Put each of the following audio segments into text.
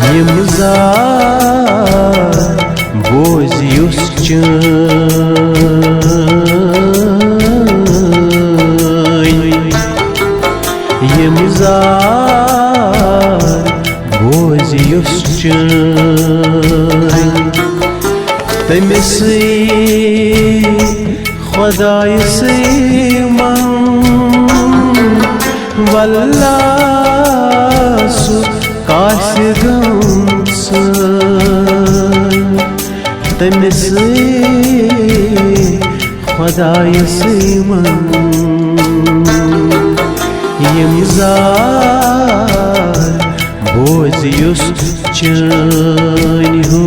यम jar बोझ use चैन यम jar बोझ use चैन तमिस खुदाय से मन वल्लाह सु काश गम तमिस खुदाय से मन यम जार बोझ युस चैन हो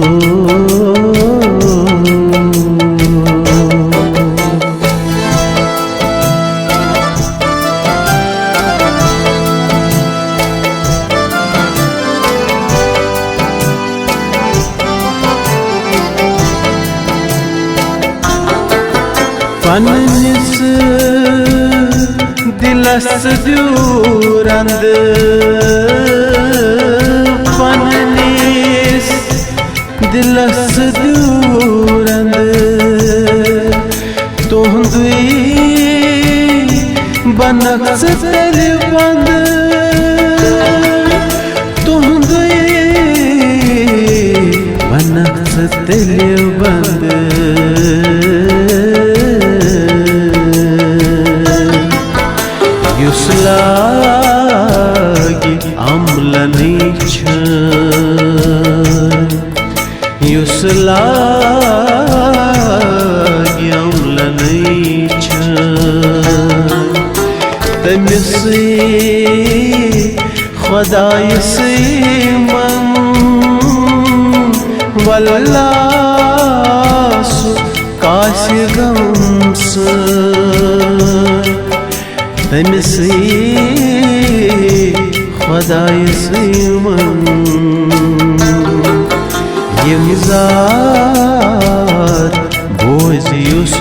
पन्निस दिलस दूरंद पन्निस दिलस दूरंद तुहंदुई बनक्स दिल बंद तुहंदुई बनक्स दिल बंद युसलागी अम्लनी युसलागी अम्लनी तमिस खुदाय से मन वल्लाह सु काश गम तमिस खुदाय से मन यम जार बोझ युस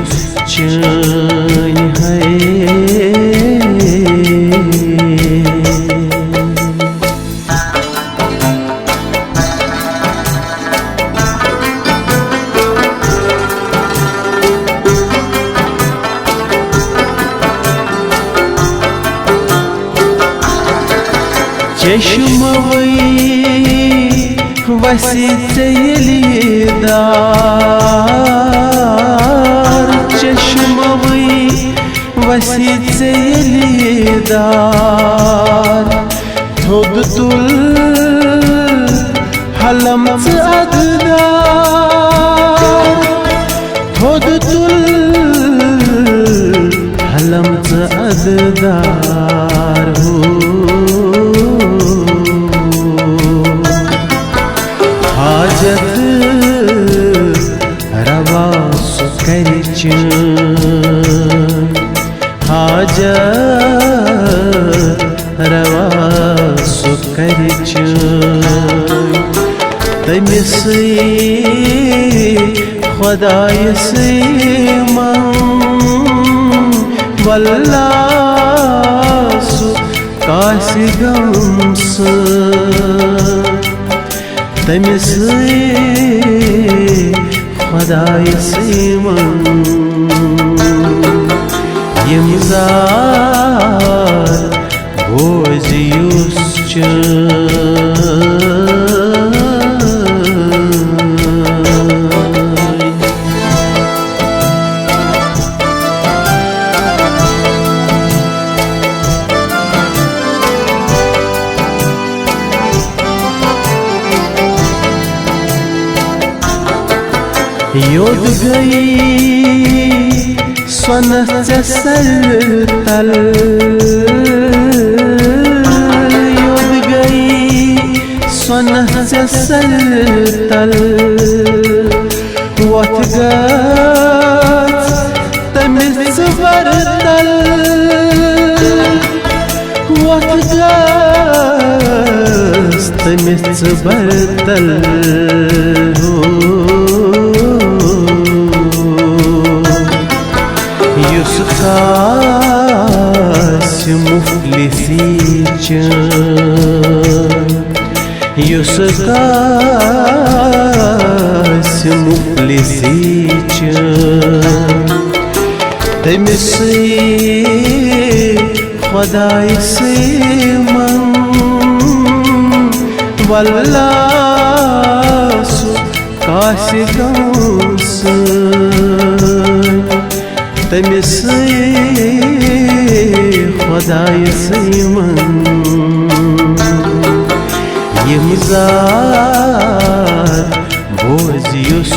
चैन है चश्मवई वसी चेलीदार चश्मवई वसी चेलीदार थोद तुल हलम अददार थोद तुल हलम अददार हो हाजत रवा सुकर हाजत रवा सुकर तमिस खुदाय से मन वल्लाह सु काश गम तमिस खुदाय से मन यम जार बोझ युस चैन योद गई स्वन सरतल योद गई स्वन सरतल वथ गत तमिस बरतल वथ गत तमिस बरतल मुफलिसी युस कास्य मुफलिसी तमिस खुदाई से मन वल्लाह सु कास्य गंस तमिस खुदाई से मन यमज़ात बोझ युस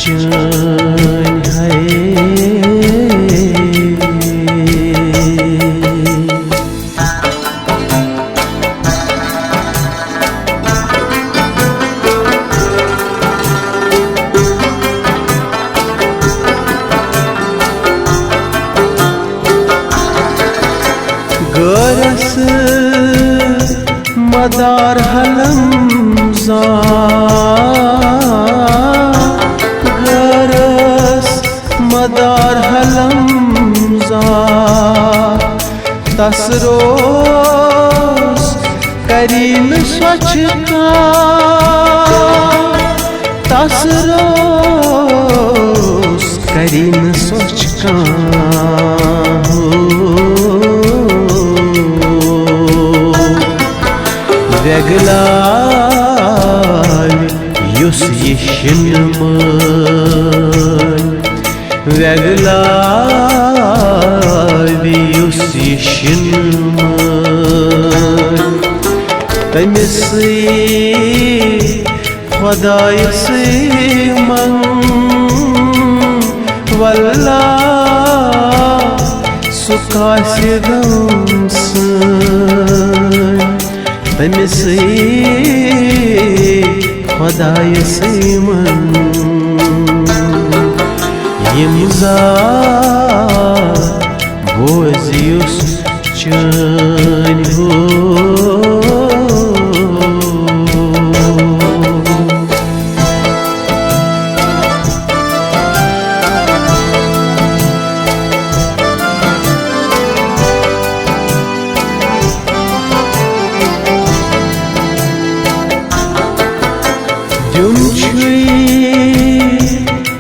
चैन है गरस मदार हलम गरस मदार हलम तसरोस करीन स्वच्छ का तसरोस करीन स्वच्छ का वेगलाल युस यिशनमन वेगलाल युस यिशनमन तमिस खुदाई से मन वल्लाह सु कास्य गंस तमिस खुदाई से मन यमज़ात बोझ युस चैन हो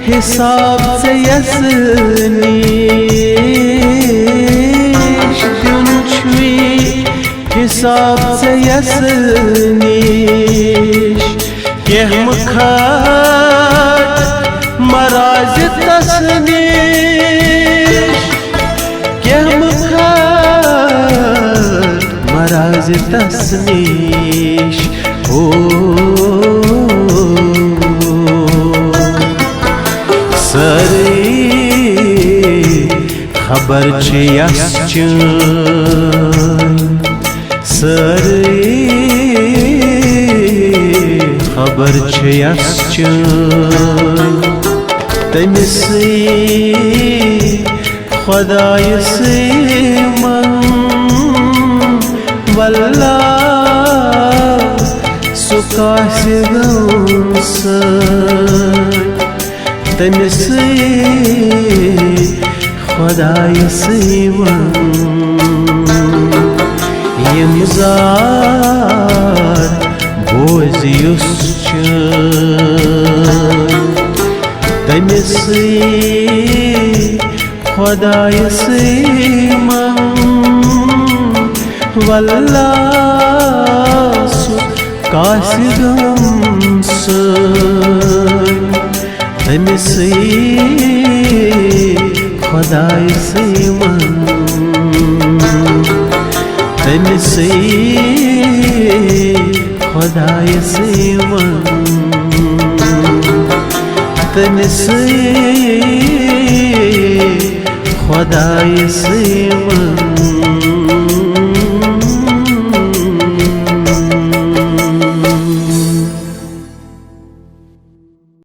हिसाब से यसनीश हिसाब से यसनीश यह मुखात मराज तसनीश यह मुखात मराज तसनीश ओ खबर खबर तमिस खुदाई से मन वल्लाह सु कास्य गंस तमिस खुदाई से मन यमज़ात बोझ युस चैन तमिस खुदाई से मन वल्लाह सु कास्य गंस तमिस खुदाई से मन तमिस खुदाई से मन तमिस खुदाई से